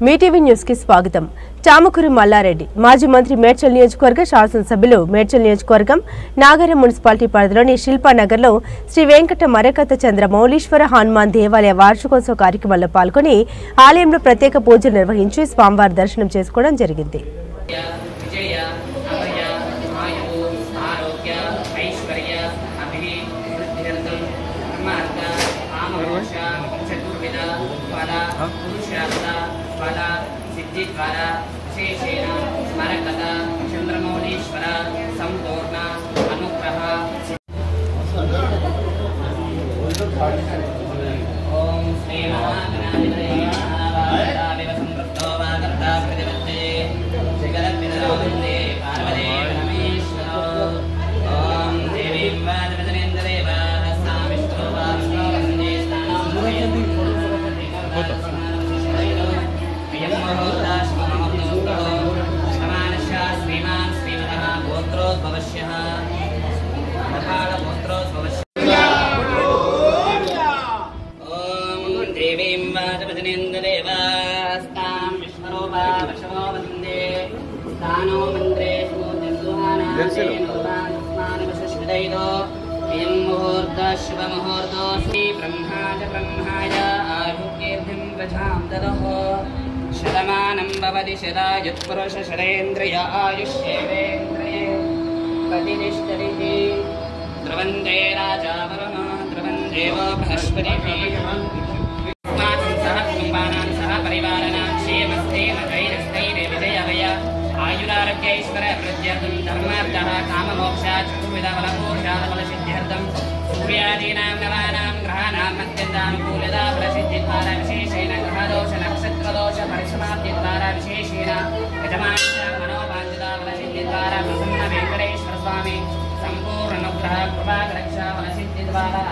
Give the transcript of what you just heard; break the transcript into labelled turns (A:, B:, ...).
A: Mee TV news కి స్వాగతం. చామకూరు మల్లారెడ్డి మాజీ మంత్రి మేడ్చల్ నియోజకవర్గ శాసనసభ్యులు మేడ్చల్ నియోజకవర్గం నాగరం మున్సిపాలిటీ పరిధిలోని శిల్పానగర్లో శ్రీ వెంకట మరకత చంద్ర మౌలీశ్వర హనుమాన్ దేవాలయ వార్షికోత్సవ కార్యక్రమంలో పాల్గొని ఆలయంలో ప్రత్యేక పూజలు నిర్వహించి స్వామివారి దర్శనం చేసుకోవడం జరిగింది.
B: सिद्धिद्वारा विशेषेण मरकत चंद्रमौलीश्वर संपूर्ण अनुग्रह ओम श्री महागणाधिपतये नमः संप्रतो वागर्ता प्रतिपत्ते जगद्विदरोन्दे पार्वती परमेश्वरो ओम देवीं वाजपदनेन्द्रदेव सामिष्टो वाष्णो वन्दे स्नानं शतमानं भवति शतायुत्पुरुष शरेन्द्रिय आयुष्येवेन्द्रिये प्रतिष्ठति ध्रुवन्ते राजा वरुणो ध्रुवं देवो बृहस्पतिः सह कुटुम्बानां सह परिवाराणां क्षेमस्थैर्न धैर्यस्थैर्यविजयवय आयुरारोग्यैश्वर्यवृद्ध्यर्थं धर्मार्थः काममोक्षात् चतुर्विध फलपुरुषार्थफलसिद्ध्यर्थं सूर्यादीनां नवानां ग्रहाणां अत्यन्तानुकूलता फलसिद्धिद्वारा विशेषेण ग्रहदोष नक्षत्रदोष परिसमाप्तिद्वारा विशेषेण यजमानस्य मनोवाञ्छिता फलसिद्धिद्वारा प्रसन्न वेङ्कटेश्वर स्वामी सम्पूर्ण अनुग्रह कृपा रक्षा फलसिद्धिद्वारा